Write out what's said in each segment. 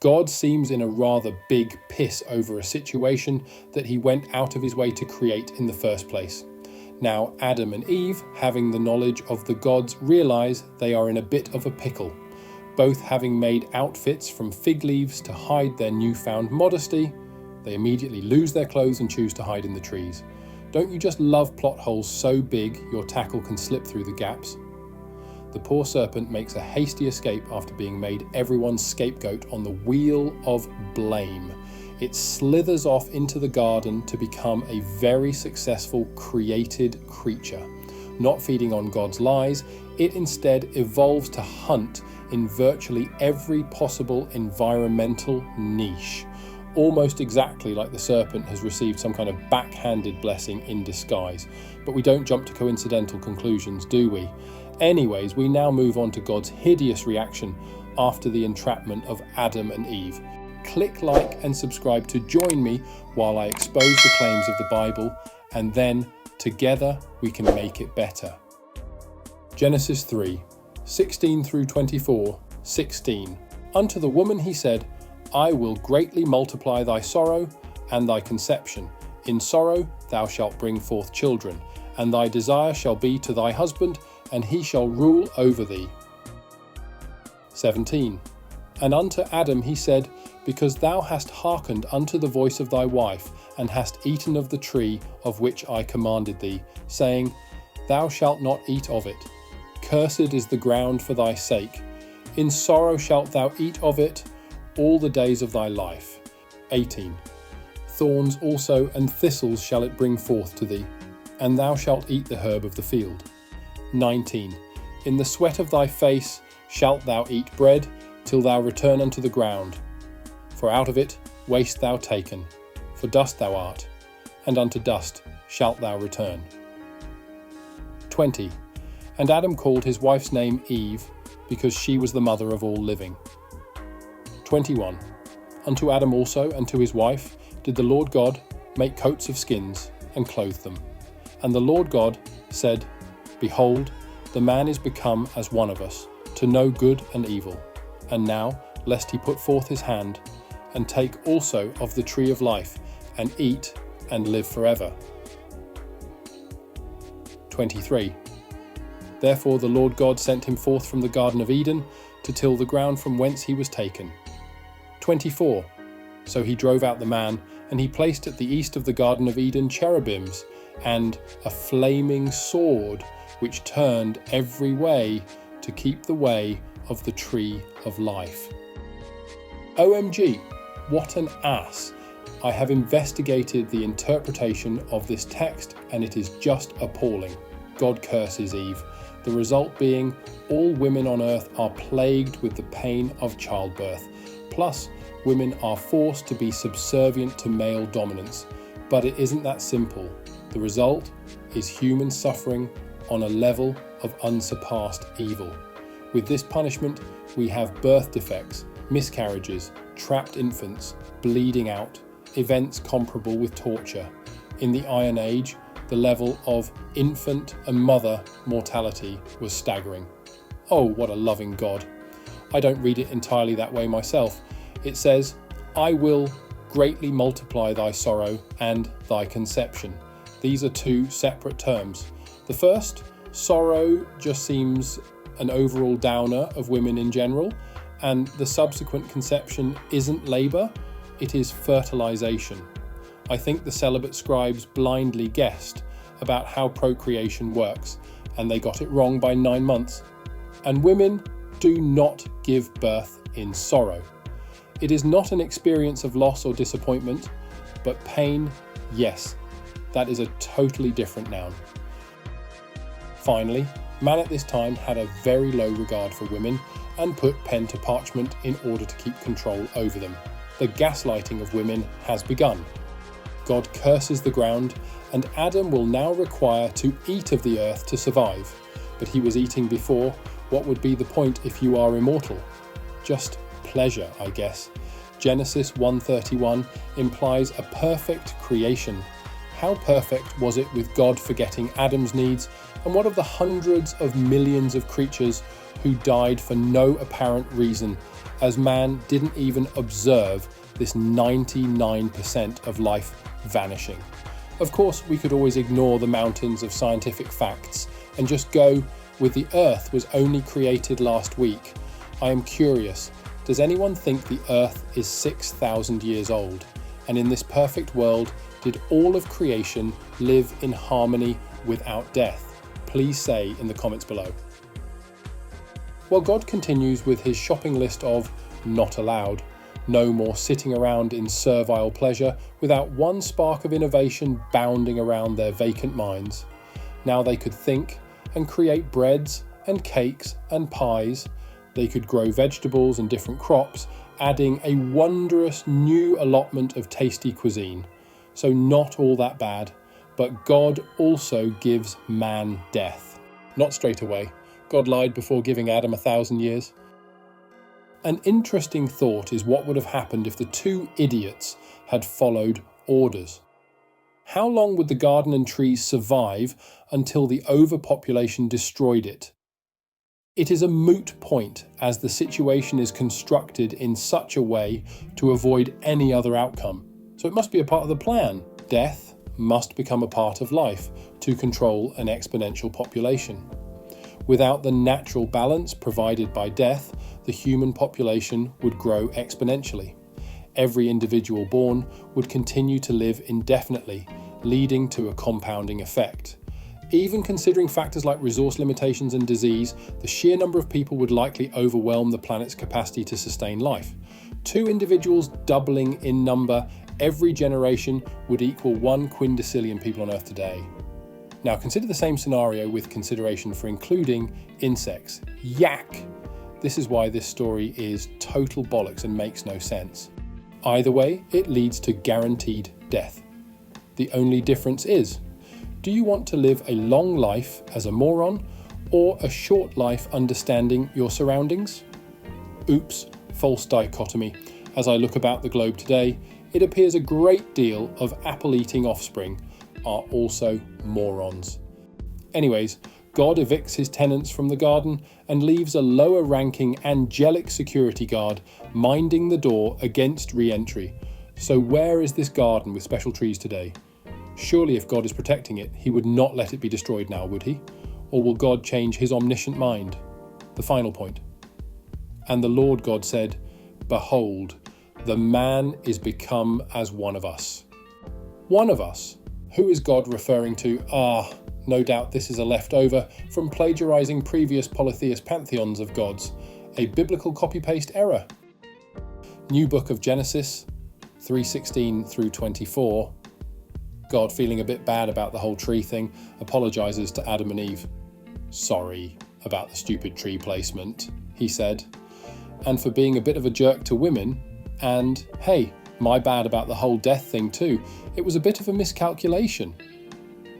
God seems in a rather big piss over a situation that he went out of his way to create in the first place. Now Adam and Eve, having the knowledge of the gods, realise they are in a bit of a pickle. Both having made outfits from fig leaves to hide their newfound modesty, they immediately lose their clothes and choose to hide in the trees. Don't you just love plot holes so big your tackle can slip through the gaps? The poor serpent makes a hasty escape after being made everyone's scapegoat on the wheel of blame. It slithers off into the garden to become a very successful created creature. Not feeding on God's lies, it instead evolves to hunt in virtually every possible environmental niche. Almost exactly like the serpent has received some kind of backhanded blessing in disguise. But we don't jump to coincidental conclusions, do we? Anyways, we now move on to God's hideous reaction after the entrapment of Adam and Eve. Click like and subscribe to join me while I expose the claims of the Bible, and then together we can make it better. Genesis 3, 16 through 24, 16. Unto the woman he said, I will greatly multiply thy sorrow and thy conception. In sorrow thou shalt bring forth children, and thy desire shall be to thy husband, and he shall rule over thee. 17. And unto Adam he said, Because thou hast hearkened unto the voice of thy wife, and hast eaten of the tree of which I commanded thee, saying, Thou shalt not eat of it. Cursed is the ground for thy sake. In sorrow shalt thou eat of it all the days of thy life. 18. Thorns also and thistles shall it bring forth to thee, and thou shalt eat the herb of the field. 19. In the sweat of thy face shalt thou eat bread, till thou return unto the ground. For out of it wast thou taken, for dust thou art, and unto dust shalt thou return. 20. And Adam called his wife's name Eve, because she was the mother of all living. 21. Unto Adam also and to his wife did the Lord God make coats of skins, and clothe them. And the Lord God said, Behold, the man is become as one of us, to know good and evil. And now, lest he put forth his hand, and take also of the tree of life, and eat, and live forever. 23. Therefore the Lord God sent him forth from the Garden of Eden, to till the ground from whence he was taken. 24. So he drove out the man, and he placed at the east of the Garden of Eden cherubims, and a flaming sword, which turned every way to keep the way of the tree of life. OMG, what an ass! I have investigated the interpretation of this text, and it is just appalling. God curses Eve, the result being all women on earth are plagued with the pain of childbirth. Plus, women are forced to be subservient to male dominance. But it isn't that simple. The result is human suffering on a level of unsurpassed evil. With this punishment, we have birth defects, miscarriages, trapped infants, bleeding out, events comparable with torture. In the Iron Age, the level of infant and mother mortality was staggering. Oh, what a loving God. I don't read it entirely that way myself. It says, I will greatly multiply thy sorrow and thy conception. These are two separate terms. The first, sorrow, just seems an overall downer of women in general, and the subsequent conception isn't labour, it is fertilisation. I think the celibate scribes blindly guessed about how procreation works, and they got it wrong by 9 months. And women do not give birth in sorrow. It is not an experience of loss or disappointment, but pain, yes. That is a totally different noun. Finally, man at this time had a very low regard for women and put pen to parchment in order to keep control over them. The gaslighting of women has begun. God curses the ground, and Adam will now require to eat of the earth to survive. But he was eating before. What would be the point if you are immortal? Just pleasure, I guess. Genesis 1:31 implies a perfect creation. How perfect was it with God forgetting Adam's needs? And what of the hundreds of millions of creatures who died for no apparent reason, as man didn't even observe this 99% of life vanishing? Of course, we could always ignore the mountains of scientific facts and just go with the Earth was only created last week. I am curious, does anyone think the Earth is 6,000 years old? And in this perfect world, did all of creation live in harmony without death? Please say in the comments below. Well, God continues with his shopping list of not allowed. No more sitting around in servile pleasure without one spark of innovation bounding around their vacant minds. Now they could think and create breads and cakes and pies. They could grow vegetables and different crops, adding a wondrous new allotment of tasty cuisine. So not all that bad, but God also gives man death. Not straight away. God lied before giving Adam 1,000 years. An interesting thought is what would have happened if the two idiots had followed orders. How long would the garden and trees survive until the overpopulation destroyed it? It is a moot point, as the situation is constructed in such a way to avoid any other outcome. So it must be a part of the plan. Death must become a part of life to control an exponential population. Without the natural balance provided by death, the human population would grow exponentially. Every individual born would continue to live indefinitely, leading to a compounding effect. Even considering factors like resource limitations and disease, the sheer number of people would likely overwhelm the planet's capacity to sustain life. Two individuals doubling in number every generation would equal 1 quindecillion people on Earth today. Now consider the same scenario with consideration for including insects. Yak! This is why this story is total bollocks and makes no sense. Either way, it leads to guaranteed death. The only difference is, do you want to live a long life as a moron or a short life understanding your surroundings? Oops, false dichotomy. As I look about the globe today, it appears a great deal of apple-eating offspring are also morons. Anyways, God evicts his tenants from the garden and leaves a lower-ranking angelic security guard minding the door against re-entry. So where is this garden with special trees today? Surely if God is protecting it, he would not let it be destroyed now, would he? Or will God change his omniscient mind? The final point. And the Lord God said, "Behold, the man is become as one of us." One of us. Who is God referring to? No doubt this is a leftover from plagiarizing previous polytheist pantheons of gods. A biblical copy-paste error. New book of Genesis, 3:16 through 24. God, feeling a bit bad about the whole tree thing, apologizes to Adam and Eve. "Sorry about the stupid tree placement," he said, "and for being a bit of a jerk to women, and hey, my bad about the whole death thing too. It was a bit of a miscalculation."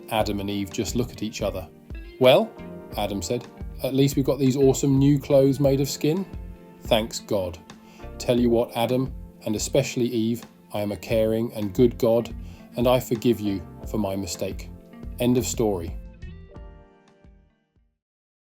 Adam and Eve just look at each other. "Well," Adam said, "at least we've got these awesome new clothes made of skin. Thanks God. Tell you what, Adam, and especially Eve, I am a caring and good God, and I forgive you for my mistake." End of story.